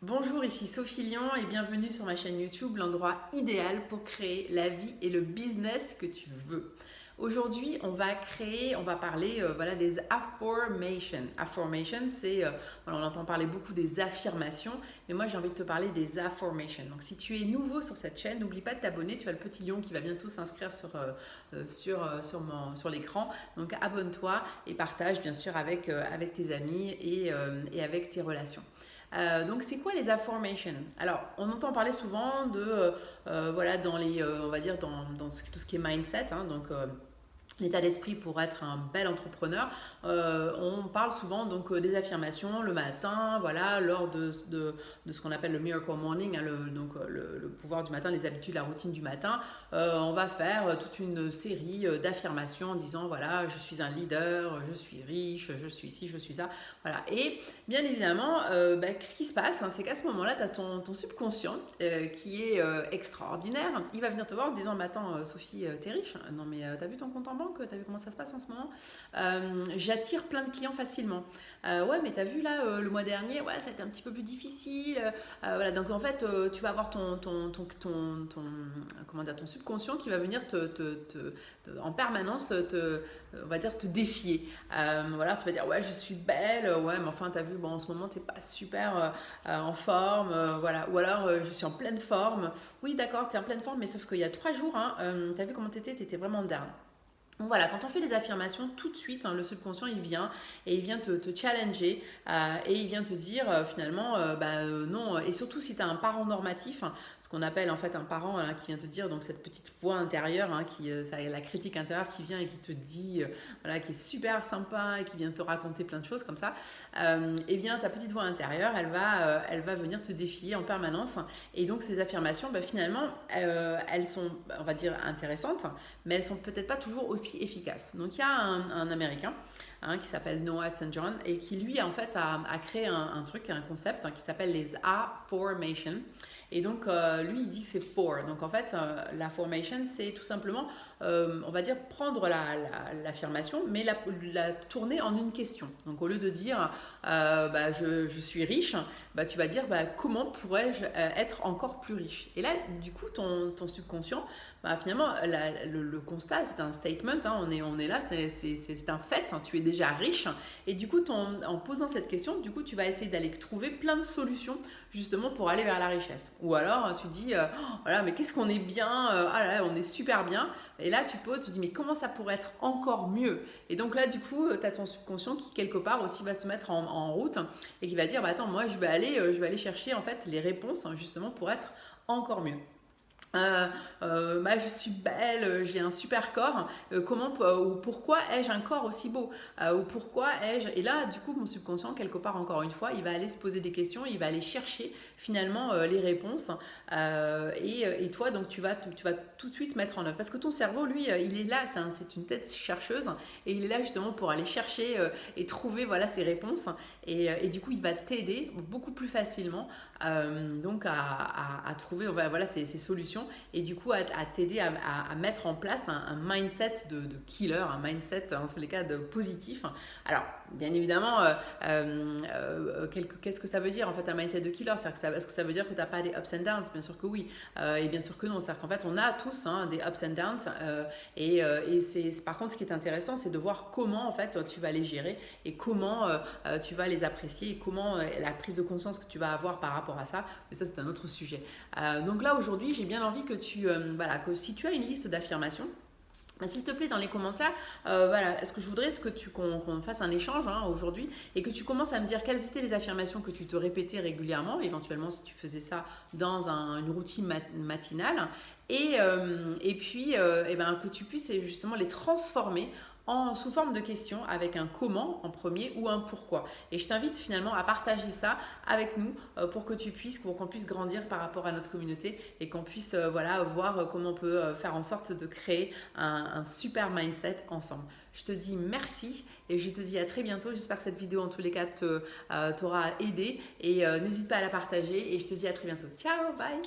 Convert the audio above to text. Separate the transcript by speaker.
Speaker 1: Bonjour, ici Sophie Lyon et bienvenue sur ma chaîne YouTube, l'endroit idéal pour créer la vie et le business que tu veux. Aujourd'hui, on va parler voilà, des affirmations. Affirmation, c'est, voilà, on entend parler beaucoup des affirmations, mais moi j'ai envie de te parler des affirmations. Donc si tu es nouveau sur cette chaîne, n'oublie pas de t'abonner, tu as le petit lion qui va bientôt s'inscrire sur l'écran. Donc abonne-toi et partage bien sûr avec tes amis et avec tes relations. Donc c'est quoi les affirmations? Alors on entend parler souvent de voilà dans les on va dire dans tout ce qui est mindset, hein, donc l'état d'esprit pour être un bel entrepreneur. On parle souvent donc des affirmations le matin, voilà, lors de ce qu'on appelle le miracle morning, hein, le pouvoir du matin, les habitudes, la routine du matin. On va faire toute une série d'affirmations en disant voilà, je suis un leader, je suis riche, je suis ci, je suis ça. Voilà. Et bien évidemment, ce qui se passe, hein, c'est qu'à ce moment-là, tu as ton subconscient qui est extraordinaire. Il va venir te voir en disant mais attends, Sophie, t'es riche? Non mais t'as vu ton compte en banque? T'as vu comment ça se passe en ce moment? J'attire plein de clients facilement. Ouais, mais t'as vu là le mois dernier, ouais, ça a été un petit peu plus difficile. Voilà, donc en fait, tu vas avoir comment dire, ton subconscient qui va venir en permanence on va dire te défier. Voilà, tu vas dire ouais, je suis belle, ouais, mais enfin, t'as vu, bon, en ce moment, t'es pas super en forme, voilà. Ou alors, je suis en pleine forme. Oui, d'accord, t'es en pleine forme, mais sauf qu'il y a 3 jours, hein, t'as vu comment t'étais vraiment down. Donc voilà, quand on fait des affirmations, tout de suite, hein, le subconscient, il vient et il vient te challenger et il vient te dire finalement, non. Et surtout si tu as un parent normatif, hein, ce qu'on appelle en fait un parent hein, qui vient te dire, donc cette petite voix intérieure, hein, ça, la critique intérieure qui vient et qui te dit, voilà, qui est super sympa et qui vient te raconter plein de choses comme ça, et bien ta petite voix intérieure, elle va venir te défier en permanence. Et donc ces affirmations, finalement, elles sont, on va dire, intéressantes, mais elles sont peut-être pas toujours aussi efficaces. Donc il y a un Américain hein, qui s'appelle Noah St. John et qui lui en fait a créé un truc, un concept hein, qui s'appelle les A-formations. Et donc lui il dit que c'est four. Donc en fait la formation c'est tout simplement on va dire prendre l'affirmation mais la tourner en une question. Donc au lieu de dire je suis riche, tu vas dire comment pourrais-je être encore plus riche. Et là du coup ton subconscient finalement, le constat, c'est un statement, hein, on est là, c'est un fait, hein, tu es déjà riche. Et du coup, en posant cette question, du coup, tu vas essayer d'aller trouver plein de solutions justement pour aller vers la richesse. Ou alors, tu dis, voilà, mais qu'est-ce qu'on est bien, ah là, on est super bien. Et là, tu poses, tu dis, mais comment ça pourrait être encore mieux? Et donc là, du coup, tu as ton subconscient qui, quelque part, aussi va se mettre en route et qui va dire, attends, moi, je vais aller chercher en fait les réponses hein, justement pour être encore mieux. Je suis belle, j'ai un super corps, ou pourquoi ai-je un corps aussi beau? Ou pourquoi ai-je... Et là, du coup, mon subconscient, quelque part, encore une fois, il va aller se poser des questions, il va aller chercher finalement les réponses. Et toi, donc, tu vas tout de suite mettre en œuvre. Parce que ton cerveau, lui, il est là, c'est une tête chercheuse, et il est là justement pour aller chercher et trouver voilà, ses réponses. Et du coup, il va t'aider beaucoup plus facilement donc à trouver voilà, ces solutions et du coup à t'aider à mettre en place un mindset de killer, un mindset en tous les cas de positif. Alors bien évidemment, qu'est-ce que ça veut dire en fait un mindset de killer? Est-ce que ça veut dire que tu n'as pas des ups and downs? Bien sûr que oui, et bien sûr que non. C'est-à-dire qu'en fait on a tous hein, des ups and downs et par contre ce qui est intéressant c'est de voir comment en fait tu vas les gérer et comment tu vas les apprécier et comment la prise de conscience que tu vas avoir par rapport à ça, mais ça c'est un autre sujet. Donc là aujourd'hui j'ai bien envie que que si tu as une liste d'affirmations, s'il te plaît, dans les commentaires, est-ce que je voudrais qu'on fasse un échange hein, aujourd'hui et que tu commences à me dire quelles étaient les affirmations que tu te répétais régulièrement, éventuellement si tu faisais ça dans une routine matinale, et puis que tu puisses justement les transformer sous forme de questions avec un comment en premier ou un pourquoi. Et je t'invite finalement à partager ça avec nous pour qu'on puisse grandir par rapport à notre communauté et qu'on puisse voir comment on peut faire en sorte de créer un super mindset ensemble. Je te dis merci et je te dis à très bientôt. J'espère que cette vidéo en tous les cas t'aura aidé et n'hésite pas à la partager et je te dis à très bientôt. Ciao, bye!